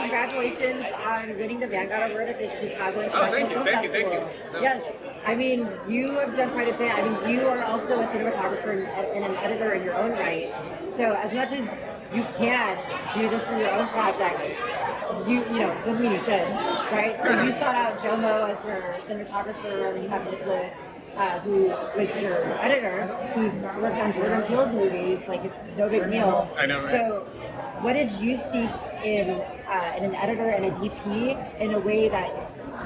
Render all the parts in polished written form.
congratulations on winning the Vanguard Award at the Chicago International Film Festival. Thank you. Yes, I mean, you have done quite a bit. I mean, you are also a cinematographer and an editor in your own right. So as much as you can do this for your own project, you know, doesn't mean you should, right? So you sought out Jomo as your cinematographer, and then you have Nicholas, who was your editor, who's worked on Jordan Peele's movies. Like, it's no big deal. I know, right? So what did you seek in an editor and a DP in a way that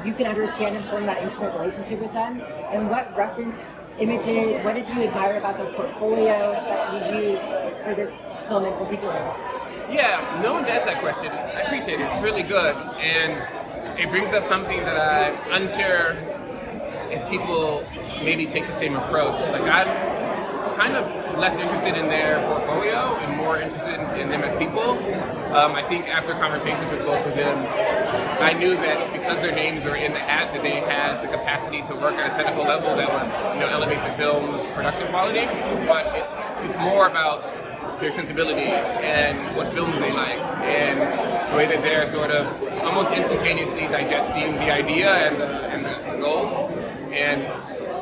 you can understand and form that intimate relationship with them? And what reference images, what did you admire about their portfolio that you use for this film in particular? Yeah, no one's asked that question. I appreciate it. It's really good. And it brings up something that I'm unsure if people maybe take the same approach. Like, I'm kind of less interested in their portfolio and more interested in them as people. I think after conversations with both of them, I knew that because their names were in the hat, that they had the capacity to work at a technical level that would, elevate the film's production quality. But it's more about their sensibility and what films they like, and the way that they're sort of almost instantaneously digesting the idea and the goals. And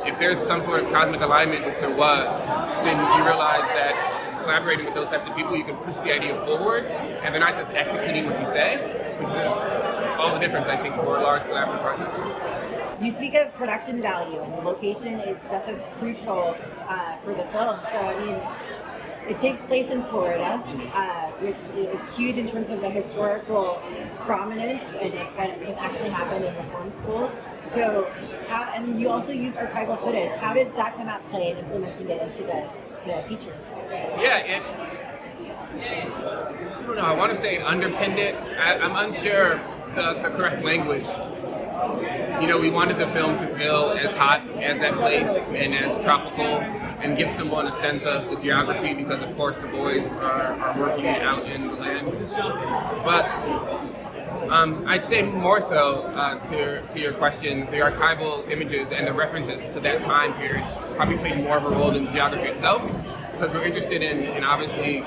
if there's some sort of cosmic alignment, which there was, then you realize that collaborating with those types of people, you can push the idea forward, and they're not just executing what you say, which is all the difference, I think, for large collaborative projects. You speak of production value, and location is just as crucial for the film. So, I mean, it takes place in Florida, which is huge in terms of the historical prominence and what has actually happened in reform schools. So, and you also used archival footage. How did that come at play in implementing it into the feature? Yeah, I don't know, I want to say it underpinned it. I'm unsure the correct language. We wanted the film to feel as hot as that place and as tropical, and give someone a sense of the geography, because of course the boys are working out in the land. But I'd say more so to your question, the archival images and the references to that time period probably played more of a role than geography itself, because we're interested in obviously,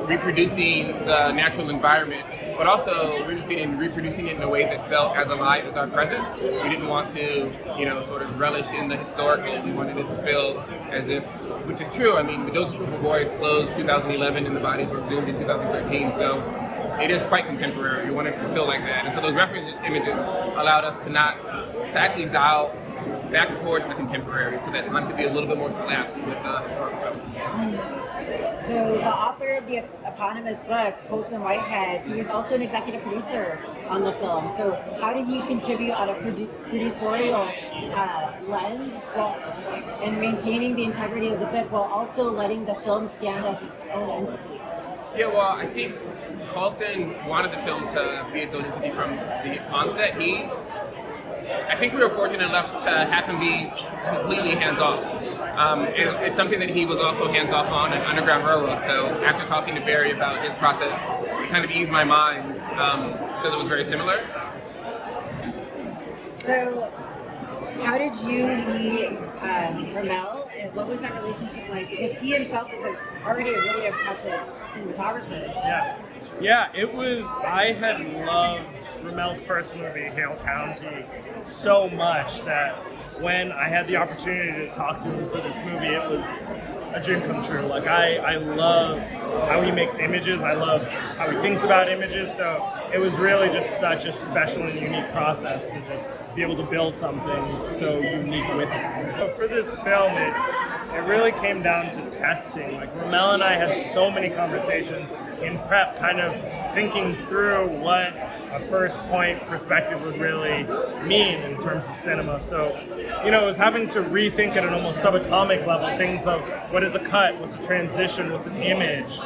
reproducing the natural environment, but also we're interested in reproducing it in a way that felt as alive as our present. We didn't want to, sort of relish in the historical. We wanted it to feel as if, which is true. I mean, the Those Group of Boys closed 2011 and the bodies were exhumed in 2013, so it is quite contemporary. We wanted it to feel like that. And so those reference images allowed us to actually dial back towards the contemporary, so that time could be a little bit more collapsed with historical film. So the author of the eponymous book, Colson Whitehead, he was also an executive producer on the film. So how did he contribute on a producerial lens and maintaining the integrity of the book while also letting the film stand as its own entity? Yeah, well, I think Colson wanted the film to be its own entity from the onset. I think we were fortunate enough to have him be completely hands-off. It's something that he was also hands-off on in Underground Railroad. So after talking to Barry about his process, it kind of eased my mind because it was very similar. So how did you meet RaMell, and what was that relationship like? Because he himself is already a really impressive cinematographer. Yeah, it was, I had loved RaMell's first movie, Hale County, so much that when I had the opportunity to talk to him for this movie, it was a dream come true. Like, I love how he makes images, I love how he thinks about images, so it was really just such a special and unique process to just be able to build something so unique with him. So for this film, it really came down to testing. Like, RaMell and I had so many conversations in prep, kind of thinking through what a first point perspective would really mean in terms of cinema. So, it was having to rethink at an almost subatomic level things of what is a cut, what's a transition, what's an image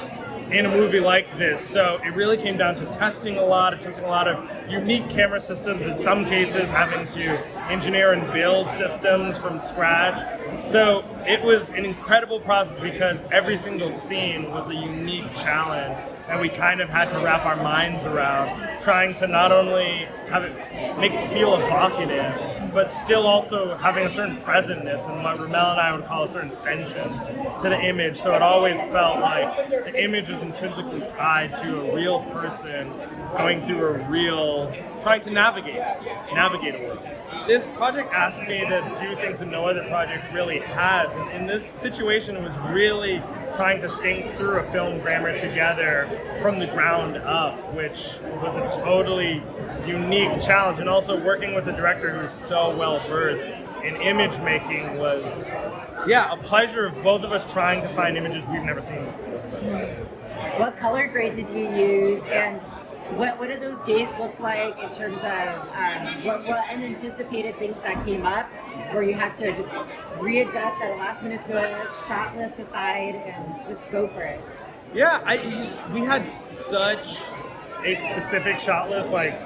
in a movie like this. So it really came down to testing a lot of unique camera systems, in some cases having to engineer and build systems from scratch. So it was an incredible process because every single scene was a unique challenge, and we kind of had to wrap our minds around trying to not only have it make it feel evocative, but still also having a certain presentness and what RaMell and I would call a certain sentience to the image. So it always felt like the image was intrinsically tied to a real person going through a real, trying to navigate a world. This project asked me to do things that no other project really has. And in this situation, it was really trying to think through a film grammar together from the ground up, which was a totally unique challenge. And also working with a director who's so well versed in image making was, a pleasure of both of us trying to find images we've never seen before. What color grade did you use, and what did those days look like in terms of what unanticipated things that came up where you had to just readjust at a last minute notice, shot list aside, and just go for it? Yeah, we had such a specific shot list. Like,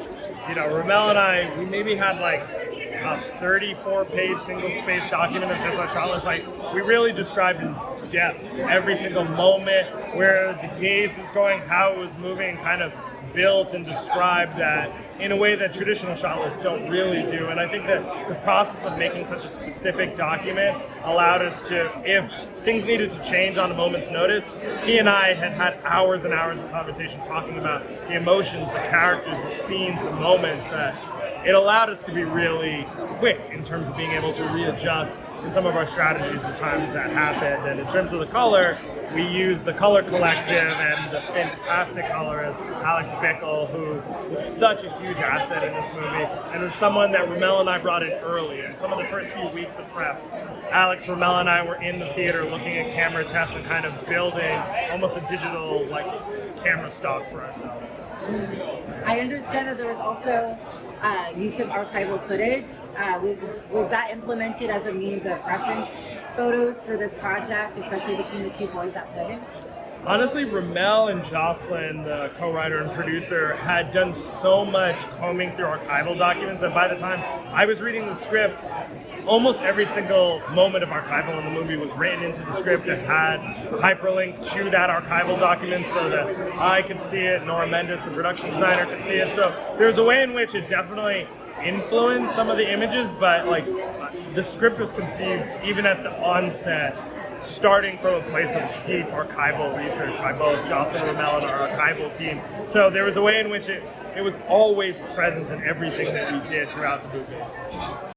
RaMell and I, we maybe had like a 34-page single-space document of just our shot list. Like, we really described in depth every single moment, where the gaze was going, how it was moving, kind of built and described that in a way that traditional shot lists don't really do. And I think that the process of making such a specific document allowed us to, if things needed to change on a moment's notice, he and I had hours and hours of conversation talking about the emotions, the characters, the scenes, the moments, that it allowed us to be really quick in terms of being able to readjust in some of our strategies the times that happened. And in terms of the color, we used the color collective and the fantastic colorist Alex Bickle, who was such a huge asset in this movie, and was someone that RaMell and I brought in early. In some of the first few weeks of prep, Alex, RaMell, and I were in the theater looking at camera tests and kind of building almost a digital camera stock for ourselves. I understand that there was also use of archival footage. Was that implemented as a means of reference photos for this project, especially between the two boys that played? Honestly, RaMell and Josslyn, the co-writer and producer, had done so much combing through archival documents that by the time I was reading the script, almost every single moment of archival in the movie was written into the script and had a hyperlink to that archival document so that I could see it, Nora Mendes, the production designer, could see it. So there's a way in which it definitely influenced some of the images, but the script was conceived even at the onset, starting from a place of deep archival research by both Josslyn and RaMell and our archival team. So there was a way in which it was always present in everything that we did throughout the movie.